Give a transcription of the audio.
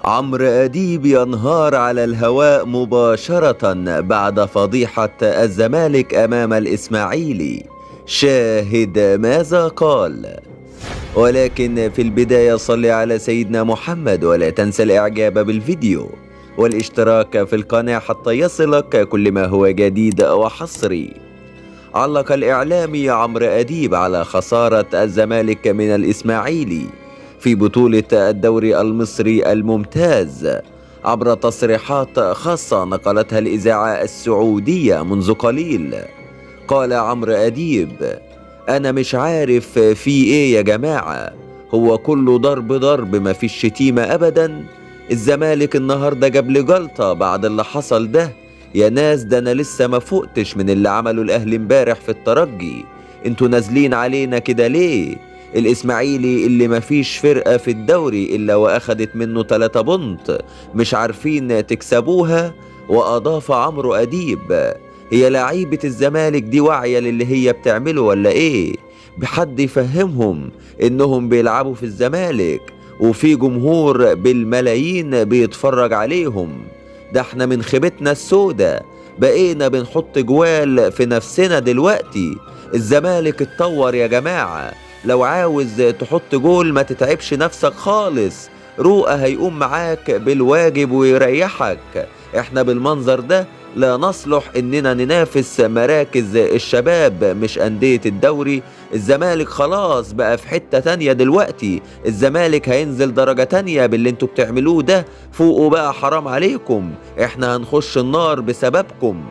عمرو أديب ينهار على الهواء مباشرة بعد فضيحة الزمالك أمام الإسماعيلي. شاهد ماذا قال. ولكن في البداية صل على سيدنا محمد، ولا تنسى الإعجاب بالفيديو والاشتراك في القناة حتى يصلك كل ما هو جديد وحصري. علق الإعلامي عمرو أديب على خسارة الزمالك من الإسماعيلي في بطولة الدوري المصري الممتاز عبر تصريحات خاصة نقلتها الإذاعة السعودية منذ قليل. قال عمرو أديب: أنا مش عارف في إيه يا جماعة، هو كله ضرب ما فيش شتيمة أبدا. الزمالك النهاردة جاب لي جلطة بعد اللي حصل ده يا ناس، ده أنا لسه ما فقتش من اللي عمله الأهلي امبارح في الترجي. انتوا نازلين علينا كده ليه؟ الإسماعيلي اللي مفيش فرقة في الدوري إلا وأخدت منه 3 بونت، مش عارفين تكسبوها؟ وأضاف عمرو أديب: هي لعيبة الزمالك دي واعية للي هي بتعمله ولا إيه؟ بحد يفهمهم إنهم بيلعبوا في الزمالك وفي جمهور بالملايين بيتفرج عليهم. ده احنا من خيبتنا السودة بقينا بنحط جوال في نفسنا دلوقتي. الزمالك اتطور يا جماعة، لو عاوز تحط جول ما تتعبش نفسك خالص، روقة هيقوم معاك بالواجب ويريحك. احنا بالمنظر ده لا نصلح اننا ننافس مراكز الشباب مش اندية الدوري. الزمالك خلاص بقى في حتة تانية دلوقتي، الزمالك هينزل درجة تانية باللي انتوا بتعملوه ده. فوقوا بقى، حرام عليكم، احنا هنخش النار بسببكم.